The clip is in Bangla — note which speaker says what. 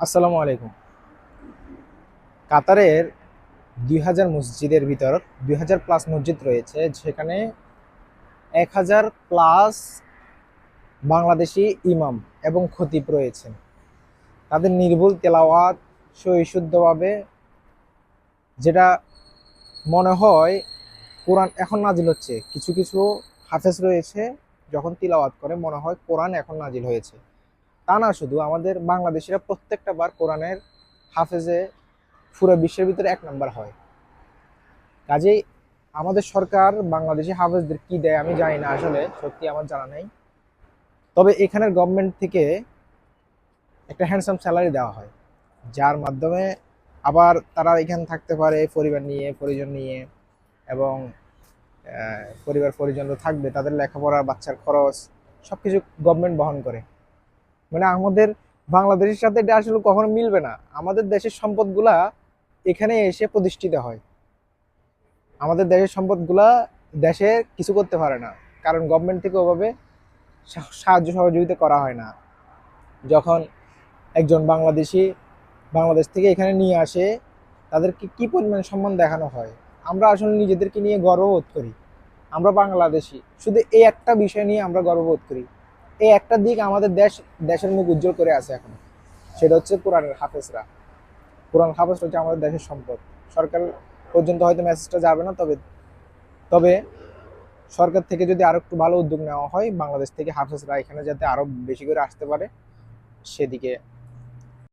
Speaker 1: আসসালামু আলাইকুম। কাতারের ২,০০০ মসজিদের ভিতর ২,০০০ প্লাস মসজিদ রয়েছে, সেখানে ১,০০০ প্লাস বাংলাদেশি ইমাম এবং খতিব রয়েছেন। তাদের নির্ভুল তেলাওয়াত সহিশুদ্ধভাবে, যেটা মনে হয় কোরআন এখন নাজিল হচ্ছে। কিছু কিছু হাফেজ রয়েছে, যখন তিলাওয়াত করে মনে হয় কোরআন এখন নাজিল হয়েছে। তা না, শুধু আমাদের বাংলাদেশিরা প্রত্যেকটা বার কোরআনের হাফেজে পুরো বিশ্বের ভিতরে এক নাম্বার হয়। কাজেই আমাদের সরকার বাংলাদেশি হাফেজদের কি দেয় আমি জানি না, আসলে সত্যি আমার জানা নেই। তবে এখানের গভর্নমেন্ট থেকে একটা হ্যান্ডসাম স্যালারি দেওয়া হয়, যার মাধ্যমে আবার তারা এখানে থাকতে পারে পরিবার নিয়ে, পরিজন নিয়ে। এবং পরিবার পরিজন তো থাকবে, তাদের লেখাপড়া, বাচ্চার খরচ সবকিছু গভর্নমেন্ট বহন করে। মানে আমাদের বাংলাদেশের সাথে এটা আসলে কখনো মিলবে না। আমাদের দেশের সম্পদগুলা এখানে এসে প্রতিষ্ঠিত হয়। আমাদের দেশের সম্পদগুলা দেশে কিছু করতে পারে না, কারণ গভর্নমেন্ট থেকে ওভাবে সাহায্য সহযোগিতা করা হয় না। যখন একজন বাংলাদেশি বাংলাদেশ থেকে এখানে নিয়ে আসে, তাদেরকে কি পরিমাণ সম্মান দেখানো হয়। আমরা আসলে নিজেদেরকে নিয়ে গর্ববোধ করি। আমরা বাংলাদেশি, শুধু এই একটা বিষয় নিয়ে আমরা গর্ববোধ করি। এই একটা দিক আমাদের দেশের মুখ উজ্জ্বল করে আছে এখন, সেটা হচ্ছে কোরআনের হাফেজরা। কোরআন হাফেজ হচ্ছে আমাদের দেশের সম্পদ। সরকার পর্যন্ত হয়তো মেসেজটা যাবে না, তবে তবে সরকার থেকে যদি আরো একটু ভালো উদ্যোগ নেওয়া হয়, বাংলাদেশ থেকে হাফেজরা এখানে যাতে আরো বেশি করে আসতে পারে, সেদিকে